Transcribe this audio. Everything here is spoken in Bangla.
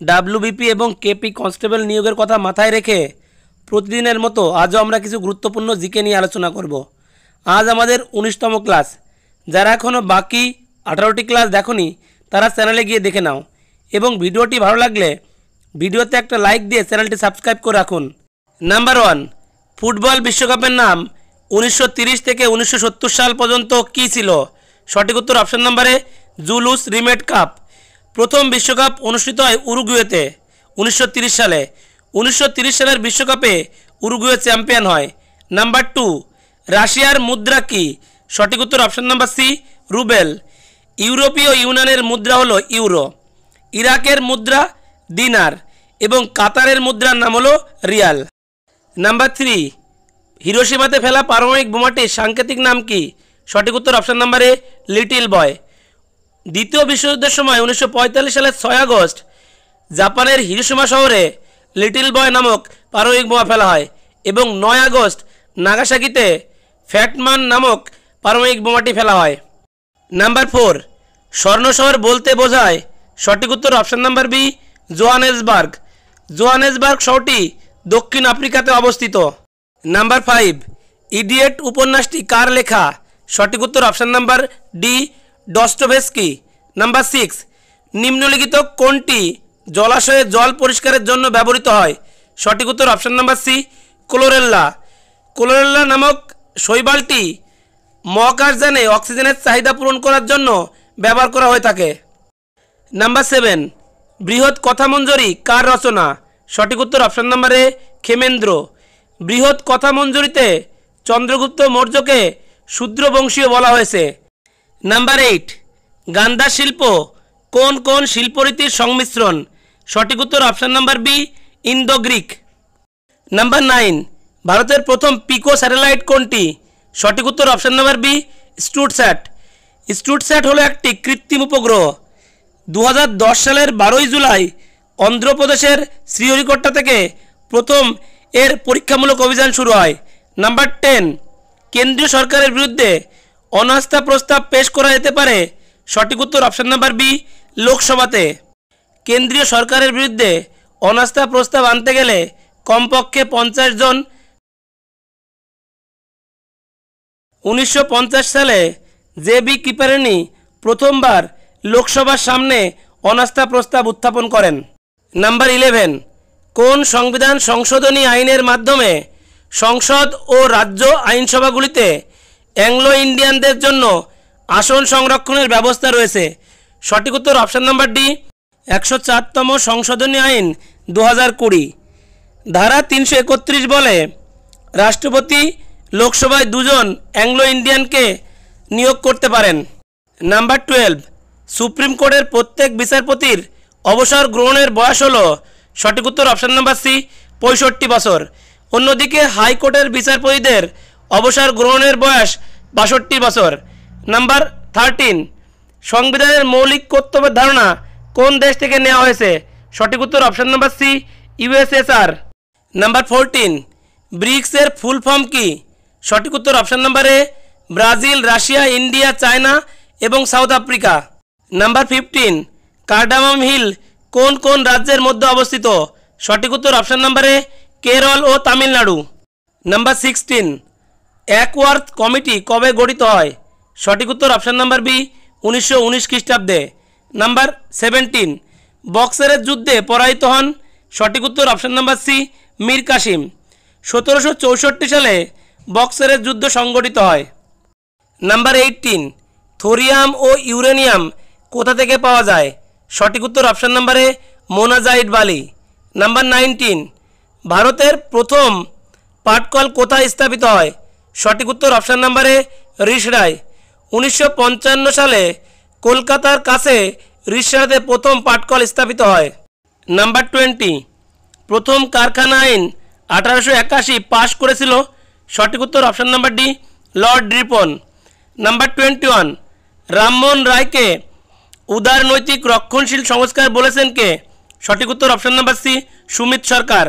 ডাব্লিউবিপি এবং কেপি কনস্টেবল নিয়োগের কথা মাথায় রেখে প্রতিদিনের মতো আজও আমরা কিছু গুরুত্বপূর্ণ জিকে নিয়ে আলোচনা করব। আজ আমাদের 19তম ক্লাস। যারা এখনও বাকি 18টি ক্লাস দেখোনি তারা চ্যানেলে গিয়ে দেখে নাও এবং ভিডিওটি ভালো লাগলে ভিডিওতে একটা লাইক দিয়ে চ্যানেলটি সাবস্ক্রাইব করে রাখুন। নাম্বার 1, ফুটবল বিশ্বকাপের নাম 1930 থেকে 1970 সাল পর্যন্ত কী ছিল? সঠিক উত্তর অপশন নম্বরে জুলুস রিমেট কাপ। প্রথম বিশ্বকাপ অনুষ্ঠিত হয় উরুগুয়েতে 1930 সালে। 1930 সালের বিশ্বকাপে উরুগুয়ে চ্যাম্পিয়ন হয়। নাম্বার 2, রাশিয়ার মুদ্রা কি? সঠিক উত্তর অপশন নাম্বার সি, রুবেল। ইউরোপীয় ইউনিয়নের মুদ্রা হলো ইউরো। ইরাকের মুদ্রা দিনার এবং কাতারের মুদ্রার নাম হলো রিয়াল। নাম্বার 3, হিরোশিমাতে ফেলা পারমাণবিক বোমাটির সাংকেতিক নাম কি? সঠিক উত্তর অপশন নম্বরে লিটল বয়। দ্বিতীয় বিশ্বযুদ্ধের সময় 1945 সালের 6 আগস্ট জাপানের হিরোশিমা শহরে লিটল বয় নামক পারমাণবিক বোমা ফেলা হয় এবং 9 আগস্ট নাগাসাকিতে ফ্যাটম্যান নামক পারমাণবিক বোমাটি ফেলা হয়। নাম্বার 4, স্বর্ণ শহর বলতে বোঝায়? সঠিক উত্তর option number B, Johannesburg. Johannesburg শহরটি দক্ষিণ আফ্রিকাতে অবস্থিত। নাম্বার 5, ইডিয়েট উপন্যাসটি কার লেখা? সঠিক উত্তর অপশন নাম্বার ডি, ডস্টোভেস্কি। নাম্বার 6, নিম্নলিখিত কোনটি জলাশয়ে জল পরিষ্কারের জন্য ব্যবহৃত হয়? সঠিক উত্তর option number C, Chlorella. Chlorella নামক শৈবালটি মহাকাশযানে অক্সিজেনের চাহিদা পূরণ করার জন্য ব্যবহার করা হয়ে থাকে। নাম্বার 7, বৃহৎ কথামঞ্জরি কার রচনা? সঠিক উত্তর অপশন নম্বরে ক্ষেমেন্দ্র। বৃহৎ কথামঞ্জরিতে চন্দ্রগুপ্ত মৌর্যকে শূদ্রবংশীয় বলা হয়েছে। নাম্বার 8, গান্ধা শিল্প কোন কোন শিল্পরীতির সংমিশ্রণ? সঠিক উত্তর option number B, Indo Greek. Number 9, ভারতের প্রথম পিকো স্যাটেলাইট কোনটি? সঠিক উত্তর option number B, StudSat. StudSat হলো একটি কৃত্রিম উপগ্রহ। 2010 সালের 12 জুলাই অন্ধ্রপ্রদেশের শ্রীহরিকোটা থেকে প্রথম এর পরীক্ষামূলক অভিযান শুরু হয়। নাম্বার 10, কেন্দ্রীয় সরকারের বিরুদ্ধে অনাস্থা প্রস্তাব পেশ করা যেতে পারে? সঠিক উত্তর অপশন নাম্বার বি, লোকসভাতে। কেন্দ্রীয় সরকারের বিরুদ্ধে অনাস্থা প্রস্তাব আনতে গেলে কমপক্ষে 50 জন। 1950 সালে জে.বি. কৃপলানি প্রথমবার লোকসভার সামনে অনাস্থা প্রস্তাব উত্থাপন করেন। নাম্বার 11, কোন সংবিধান সংশোধনী আইনের মাধ্যমে সংসদ ও রাজ্য আইনসভাগুলিতে অ্যাংলো ইন্ডিয়ানদের জন্য আসন সংরক্ষণের ব্যবস্থা রয়েছে? সঠিক উত্তর অপশন নাম্বার ডি, 104তম সংশোধনী আইন 2020। ধারা 331 বলে রাষ্ট্রপতি লোকসভায় 2 জন অ্যাংলো ইন্ডিয়ানকে নিয়োগ করতে পারেন। নাম্বার 12, সুপ্রিম কোর্টের প্রত্যেক বিচারপতির অবসর গ্রহণের বয়স হল? সঠিক উত্তর অপশন নাম্বার সি, 65 বছর। অন্যদিকে হাইকোর্টের বিচারপতিদের অবসর গ্রহণের বয়স 62 বছর। নাম্বার 13, সংবিধানের মৌলিক কর্তব্যের ধারণা কোন দেশ থেকে নেওয়া হয়েছে? সঠিক উত্তর option number C, USSR. Number 14, ব্রিক্সের ফুল ফর্ম কি? সঠিক উত্তর option number A, Brazil, Russia, India, China এবং South Africa. Number 15, cardamom hill কোন কোন রাজ্যের মধ্যে অবস্থিত? সঠিক উত্তর অপশন নাম্বার এ, কেরল ও তামিলনাড়ু। নাম্বার 16, অ্যাকওয়ার্থ কমিটি কবে গঠিত হয়? সঠিক উত্তর অপশন নাম্বার বি, 1919 খ্রিস্টাব্দে। নাম্বার 17, বক্সারের যুদ্ধে পরাজিত হন? সঠিক উত্তর option number C, Mir Qasim. 1764 সালে বক্সারের যুদ্ধ সংগঠিত হয়। নাম্বার 18, থোরিয়াম ও ইউরেনিয়াম কোথা থেকে পাওয়া যায়? সঠিক উত্তর অপশন নাম্বারে মোনাজাইট বালি। নাম্বার 19, ভারতের প্রথম পাটকল কোথায় স্থাপিত হয়? সঠিক উত্তর অপশন নাম্বারে রিষড়ায়। 1955 সালে কলকাতার কাছে রিষড়াতে প্রথম পাটকল স্থাপিত হয়। নাম্বার 20, প্রথম কারখানা আইন 1881 পাশ করেছিল? সঠিক উত্তর option number D, Lord Ripon. Number 21, Rammohan রায়কে উদারনৈতিক রক্ষণশীল সংস্কার বলেছেন কে? সঠিক উত্তর অপশন নাম্বার সি, সুমিত সরকার।